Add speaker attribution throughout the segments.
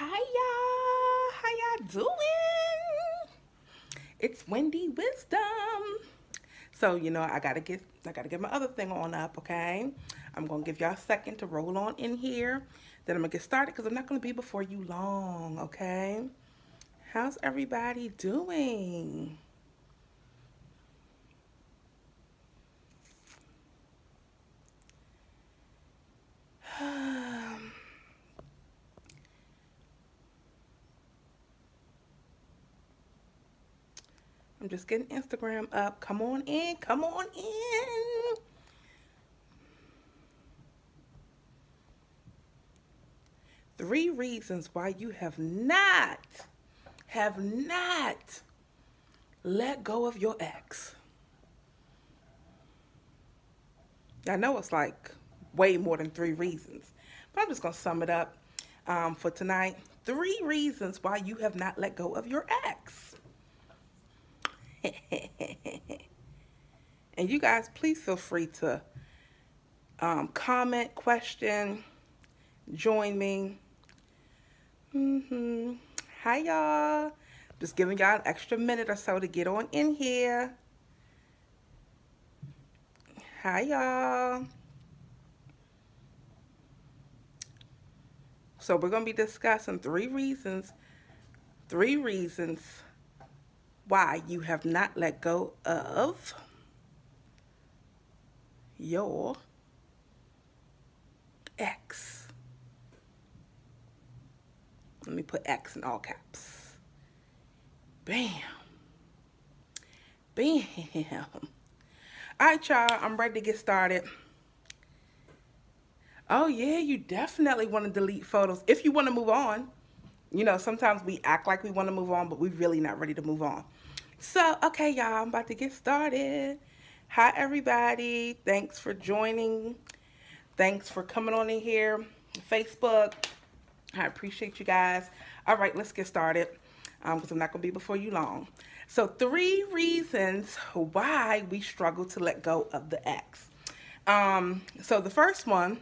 Speaker 1: Hi y'all, how y'all doing? It's Wendy Wisdom. So I gotta get my other thing on up, okay? I'm gonna give y'all a second to roll on in here. Then I'm gonna get started because I'm not gonna be before you long, okay? How's everybody doing? I'm just getting Instagram up. Come on in, come on in. 3 reasons why you have not let go of your ex. I know it's like way more than 3 reasons, but I'm just going to sum it up for tonight. 3 reasons why you have not let go of your ex. And you guys, please feel free to comment, question, join me. Hi, y'all. Just giving y'all an extra minute or so to get on in here. Hi, y'all. So we're going to be discussing 3 reasons why you have not let go of your ex. Let me put X in all caps. Bam. Bam. All right, y'all, I'm ready to get started. Oh, yeah, you definitely want to delete photos if you want to move on. You know, sometimes we act like we want to move on, but we're really not ready to move on. So, okay, y'all, I'm about to get started. Hi, everybody. Thanks for joining. Thanks for coming on in here. Facebook. I appreciate you guys. All right, let's get started because I'm not going to be before you long. So 3 reasons why we struggle to let go of the ex. So the first one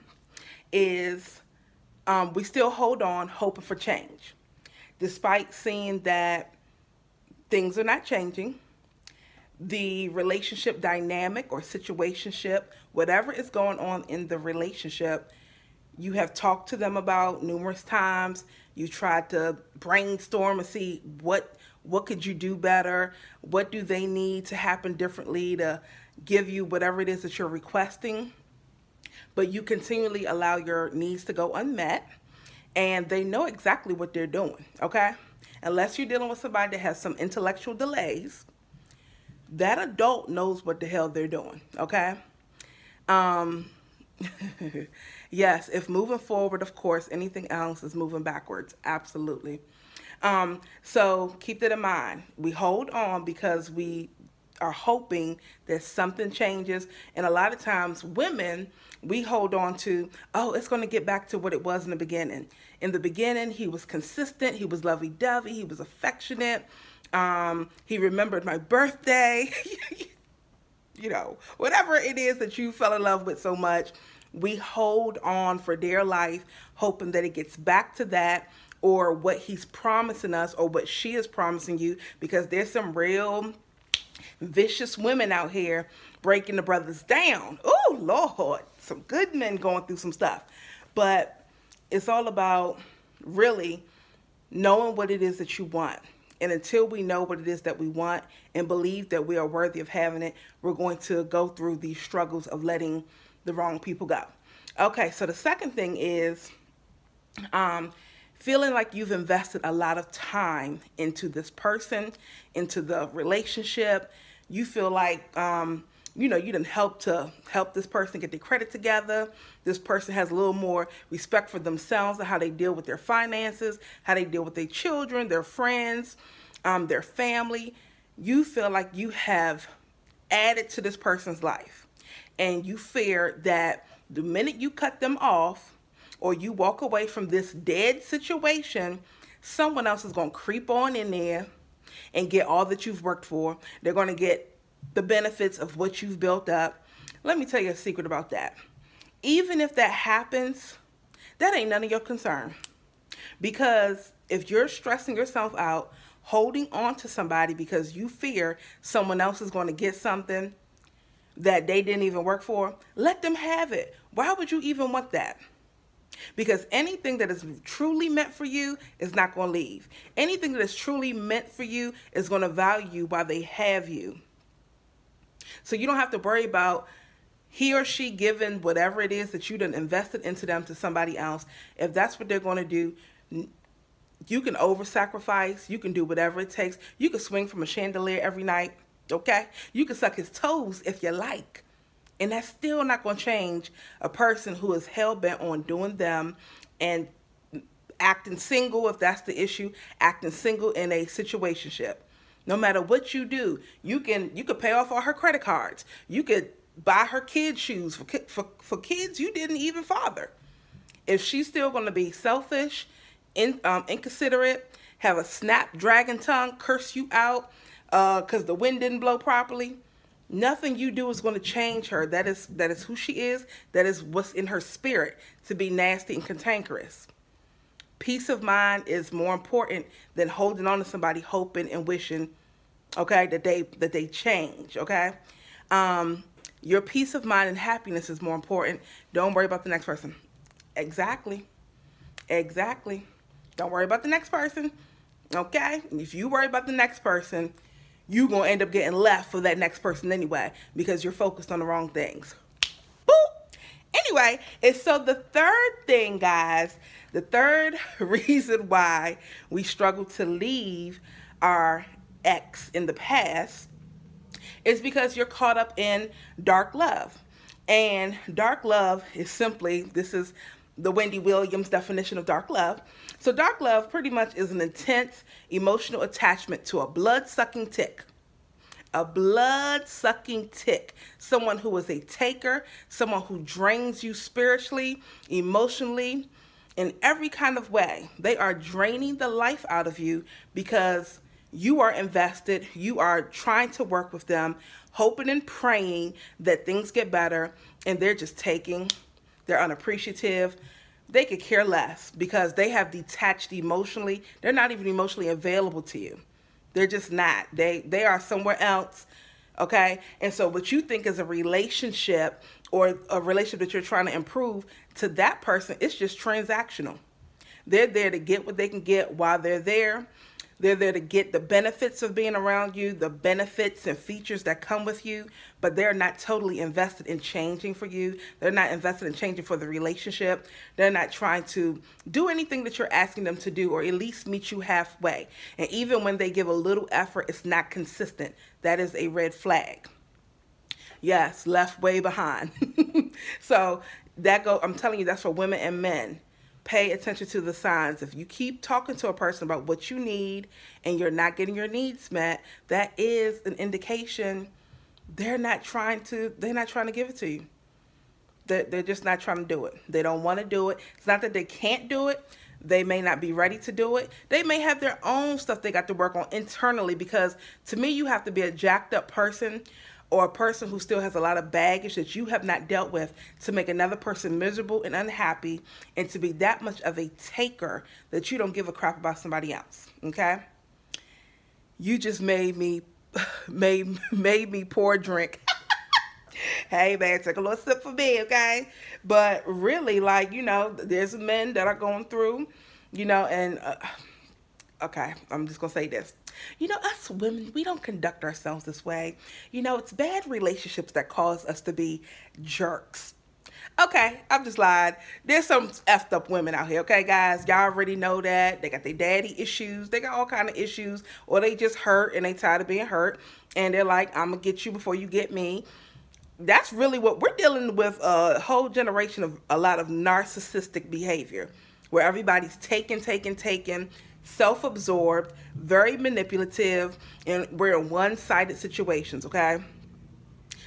Speaker 1: is we still hold on hoping for change. Despite seeing that things are not changing, the relationship dynamic or situationship, whatever is going on in the relationship, you have talked to them about numerous times. You tried to brainstorm and see what could you do better? What do they need to happen differently to give you whatever it is that you're requesting? But you continually allow your needs to go unmet, and they know exactly what they're doing, okay? Unless you're dealing with somebody that has some intellectual delays, that adult knows what the hell they're doing, okay? Yes, if moving forward, of course, anything else is moving backwards. Absolutely. So keep that in mind. We hold on because we are hoping that something changes. And a lot of times women, we hold on to, oh, it's going to get back to what it was in the beginning. In the beginning, he was consistent. He was lovey-dovey. He was affectionate. He remembered my birthday. You know, whatever it is that you fell in love with so much, we hold on for dear life, hoping that it gets back to that or what he's promising us or what she is promising you, because there's some real vicious women out here breaking the brothers down. Oh, Lord, some good men going through some stuff. But it's all about really knowing what it is that you want. And until we know what it is that we want and believe that we are worthy of having it, we're going to go through these struggles of letting the wrong people go. Okay, so the second thing is feeling like you've invested a lot of time into this person, into the relationship. You feel like, you didn't help this person get their credit together. This person has a little more respect for themselves and how they deal with their finances, how they deal with their children, their friends, their family. You feel like you have added to this person's life, and you fear that the minute you cut them off or you walk away from this dead situation, someone else is going to creep on in there and get all that you've worked for. They're going to get the benefits of what you've built up. Let me tell you a secret about that. Even if that happens, that ain't none of your concern. Because if you're stressing yourself out, holding on to somebody because you fear someone else is going to get something that they didn't even work for, let them have it. Why would you even want that? Because anything that is truly meant for you is not going to leave. Anything that is truly meant for you is going to value you while they have you. So you don't have to worry about he or she giving whatever it is that you done invested into them to somebody else. If that's what they're going to do, you can over-sacrifice. You can do whatever it takes. You can swing from a chandelier every night, okay? You can suck his toes if you like. And that's still not going to change a person who is hell-bent on doing them and acting single, if that's the issue, acting single in a situationship. No matter what you do, you could pay off all her credit cards. You could buy her kids shoes for kids you didn't even father. If she's still going to be selfish, inconsiderate, have a snapdragon tongue, curse you out because the wind didn't blow properly, nothing you do is going to change her. That is who she is. That is what's in her spirit, to be nasty and cantankerous. Peace of mind is more important than holding on to somebody, hoping and wishing, okay, that they change, okay? Your peace of mind and happiness is more important. Don't worry about the next person. Exactly. Exactly. Don't worry about the next person, okay? If you worry about the next person, you're going to end up getting left for that next person anyway, because you're focused on the wrong things. Boop. Anyway, and so the third thing, guys, the third reason why we struggle to leave our ex in the past is because you're caught up in dark love. And dark love is simply, this is the Wendy Williams definition of dark love. So dark love pretty much is an intense emotional attachment to a blood-sucking tick. A blood-sucking tick. Someone who is a taker, someone who drains you spiritually, emotionally, in every kind of way. They are draining the life out of you because you are invested. You are trying to work with them, hoping and praying that things get better, and they're just taking. They're unappreciative. They could care less because they have detached emotionally. They're not even emotionally available to you. They're just not. They are somewhere else, okay? And so what you think is a relationship or a relationship that you're trying to improve, to that person, it's just transactional. They're there to get what they can get while they're there. They're there to get the benefits of being around you, the benefits and features that come with you, but they're not totally invested in changing for you. They're not invested in changing for the relationship. They're not trying to do anything that you're asking them to do, or at least meet you halfway. And even when they give a little effort, it's not consistent. That is a red flag. Yes, left way behind. So I'm telling you, that's for women and men. Pay attention to the signs. If you keep talking to a person about what you need and you're not getting your needs met, that is an indication they're not trying to give it to you. They're just not trying to do it. They don't want to do it. It's not that they can't do it. They may not be ready to do it. They may have their own stuff they got to work on internally, because to me, you have to be a jacked up person or a person who still has a lot of baggage that you have not dealt with to make another person miserable and unhappy, and to be that much of a taker that you don't give a crap about somebody else, okay? You just made me pour a drink. Hey, man, take a little sip for me, okay? But really, like, you know, there's men that are going through, you know, and, okay, I'm just going to say this. You know, us women, we don't conduct ourselves this way. You know, it's bad relationships that cause us to be jerks. Okay, I'm just lying. There's some effed up women out here, okay, guys? Y'all already know that. They got their daddy issues. They got all kind of issues. Or they just hurt and they tired of being hurt. And they're like, I'm going to get you before you get me. That's really what we're dealing with, a whole generation of a lot of narcissistic behavior, where everybody's taking, self-absorbed, very manipulative, and we're in one-sided situations, okay?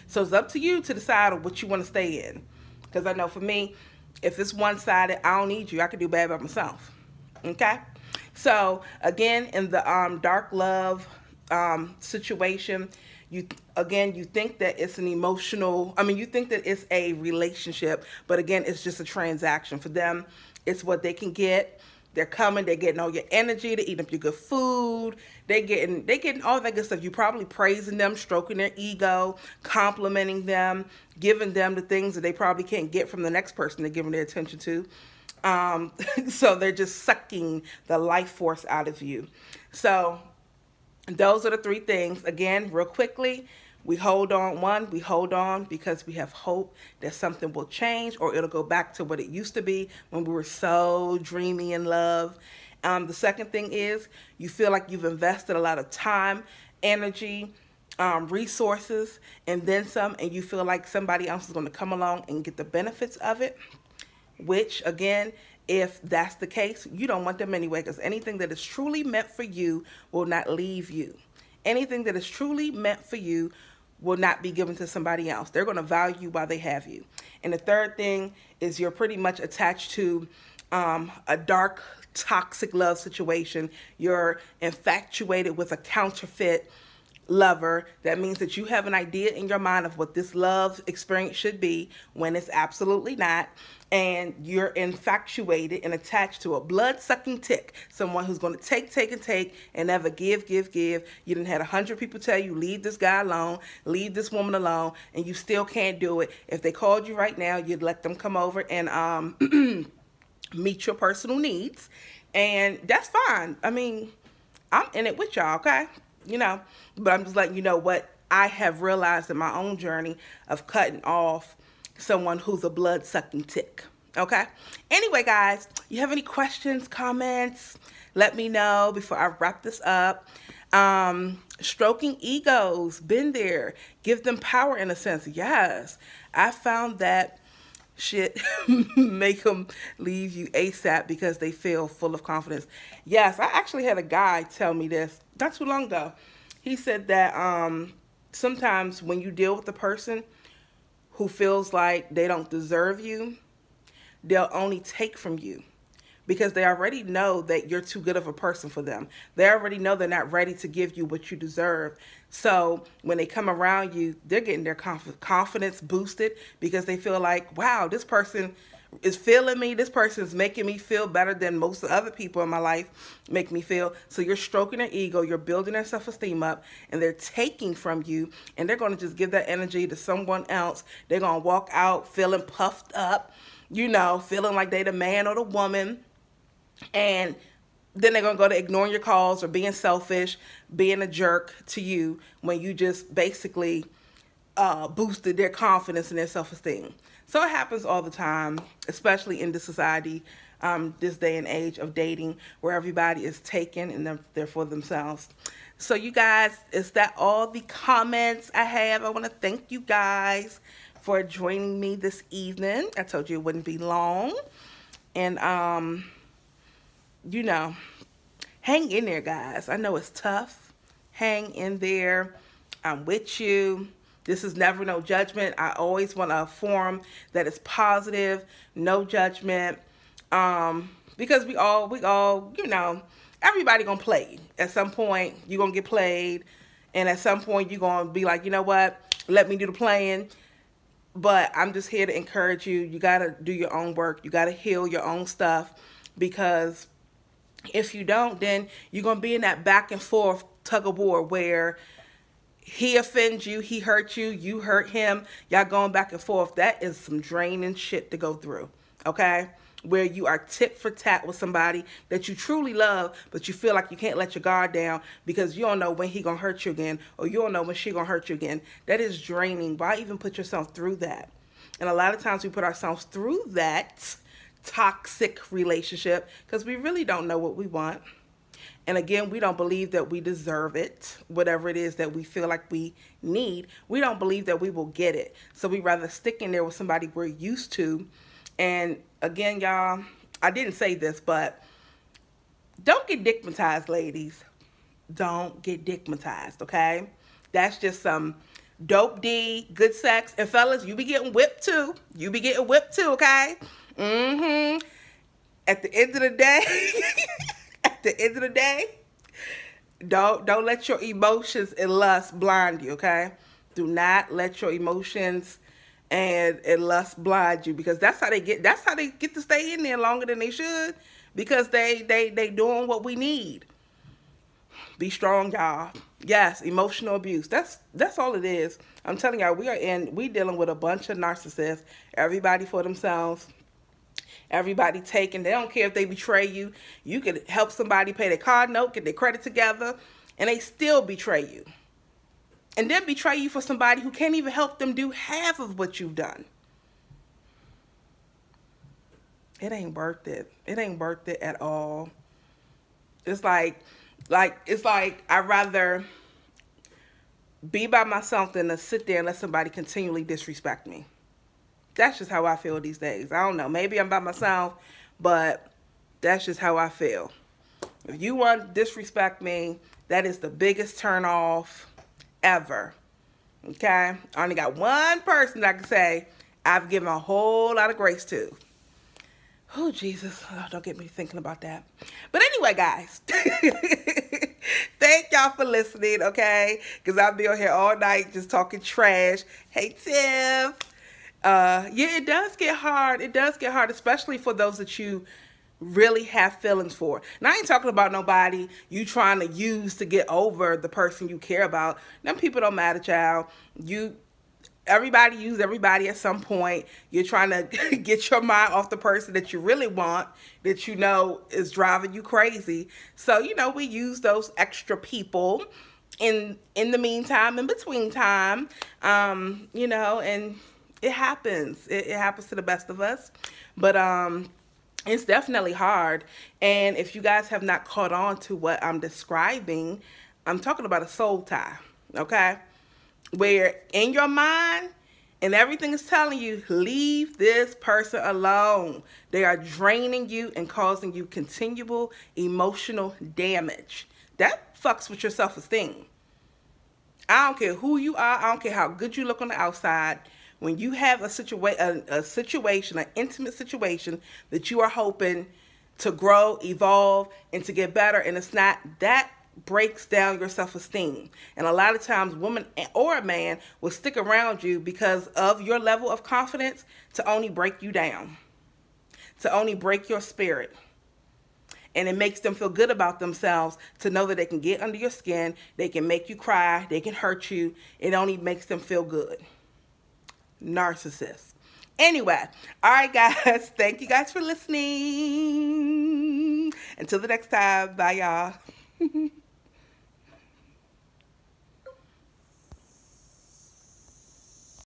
Speaker 1: So it's up to you to decide on what you want to stay in. Because I know for me, if it's one-sided, I don't need you. I can do bad by myself, okay? So again, in the dark love situation, you think that it's an emotional, you think that it's a relationship, but again, it's just a transaction. For them, it's what they can get. They're coming, they're getting all your energy, they're eating up your good food, they getting all that good stuff. You probably praising them, stroking their ego, complimenting them, giving them the things that they probably can't get from the next person they're giving their attention to. So they're just sucking the life force out of you. So those are the three things. Again, real quickly, we hold on. One, we hold on because we have hope that something will change or it'll go back to what it used to be when we were so dreamy in love. The second thing is you feel like you've invested a lot of time, energy, resources, and then some, and you feel like somebody else is going to come along and get the benefits of it, which, again, if that's the case, you don't want them anyway, because anything that is truly meant for you will not leave you. Anything that is truly meant for you will not be given to somebody else. They're going to value you while they have you. And the third thing is you're pretty much attached to a dark, toxic love situation. You're infatuated with a counterfeit lover. That means that you have an idea in your mind of what this love experience should be when it's absolutely not. And you're infatuated and attached to a blood-sucking tick, someone who's going to take, and never give. You done had 100 people tell you, leave this guy alone, leave this woman alone, and you still can't do it. If they called you right now, you'd let them come over and meet your personal needs, and that's fine. I mean, I'm in it with y'all, okay? You know, but I'm just letting you know what I have realized in my own journey of cutting off someone who's a blood-sucking tick, okay? Anyway, guys, you have any questions, comments? Let me know before I wrap this up. Stroking egos, been there. Give them power in a sense. Yes, I found that shit make them leave you ASAP because they feel full of confidence. Yes, I actually had a guy tell me this not too long ago. He said that sometimes when you deal with a person who feels like they don't deserve you, they'll only take from you because they already know that you're too good of a person for them. They already know they're not ready to give you what you deserve. So when they come around you, they're getting their confidence boosted because they feel like, wow, this person is feeling me. This person is making me feel better than most of the other people in my life make me feel. So you're stroking their ego, you're building their self-esteem up, and they're taking from you, and they're going to just give that energy to someone else. They're going to walk out feeling puffed up, you know, feeling like they're the man or the woman, and then they're going to go to ignoring your calls or being selfish, being a jerk to you when you just basically boosted their confidence and their self-esteem. So it happens all the time, especially in this society, this day and age of dating, where everybody is taken and they're for themselves. So you guys, is that all the comments I have? I want to thank you guys for joining me this evening. I told you it wouldn't be long. And, you know, hang in there, guys. I know it's tough. Hang in there. I'm with you. This is never no judgment. I always want a forum that is positive, no judgment, because we all, you know, everybody gonna play. At some point, you're gonna get played, and at some point, you're gonna be like, you know what, let me do the playing. But I'm just here to encourage you. You gotta do your own work. You gotta heal your own stuff, because if you don't, then you're gonna be in that back and forth tug of war where he offends you, he hurt you, you hurt him, y'all going back and forth. That is some draining shit to go through, okay? Where you are tit for tat with somebody that you truly love, but you feel like you can't let your guard down because you don't know when he gonna hurt you again, or you don't know when she gonna hurt you again. That is draining. Why even put yourself through that? And a lot of times we put ourselves through that toxic relationship because we really don't know what we want. And again, we don't believe that we deserve it, whatever it is that we feel like we need. We don't believe that we will get it. So we rather stick in there with somebody we're used to. And again, y'all, I didn't say this, but don't get dickmatized, ladies. Don't get dickmatized, okay? That's just some dope D, good sex. And fellas, you be getting whipped too. You be getting whipped too, okay? At the end of the day... At the end of the day, don't let your emotions and lust blind you, okay? Do not let your emotions and lust blind you, because that's how they get to stay in there longer than they should, because they doing what we need. Be strong, y'all. Yes, emotional abuse. That's all it is. I'm telling y'all, we dealing with a bunch of narcissists. Everybody for themselves. Everybody taking. They don't care if they betray you. You could help somebody pay their car note, get their credit together, and they still betray you. And then betray you for somebody who can't even help them do half of what you've done. It ain't worth it. It ain't worth it at all. It's like I'd rather be by myself than to sit there and let somebody continually disrespect me. That's just how I feel these days. I don't know. Maybe I'm by myself, but that's just how I feel. If you want to disrespect me, that is the biggest turn off ever. Okay? I only got one person that I can say I've given a whole lot of grace to. Oh, Jesus. Oh, don't get me thinking about that. But anyway, guys. Thank y'all for listening, okay? Because I'll be on here all night just talking trash. Hey, Tiff. Yeah, it does get hard. It does get hard, especially for those that you really have feelings for. Now, I ain't talking about nobody you trying to use to get over the person you care about. Them people don't matter, child. Everybody use everybody at some point. You're trying to get your mind off the person that you really want, that you know is driving you crazy. So, you know, we use those extra people in the meantime, in between time, you know, and it happens. It happens to the best of us. But it's definitely hard. And if you guys have not caught on to what I'm describing, I'm talking about a soul tie, okay? Where in your mind and everything is telling you, leave this person alone. They are draining you and causing you continual emotional damage. That fucks with your self-esteem. I don't care who you are. I don't care how good you look on the outside. When you have a situation, an intimate situation that you are hoping to grow, evolve, and to get better, and it's not, that breaks down your self-esteem. And a lot of times, woman or a man will stick around you because of your level of confidence to only break you down, to only break your spirit. And it makes them feel good about themselves to know that they can get under your skin, they can make you cry, they can hurt you. It only makes them feel good. Narcissists. Anyway, all right, guys. Thank you guys for listening. Until the next time. Bye, y'all.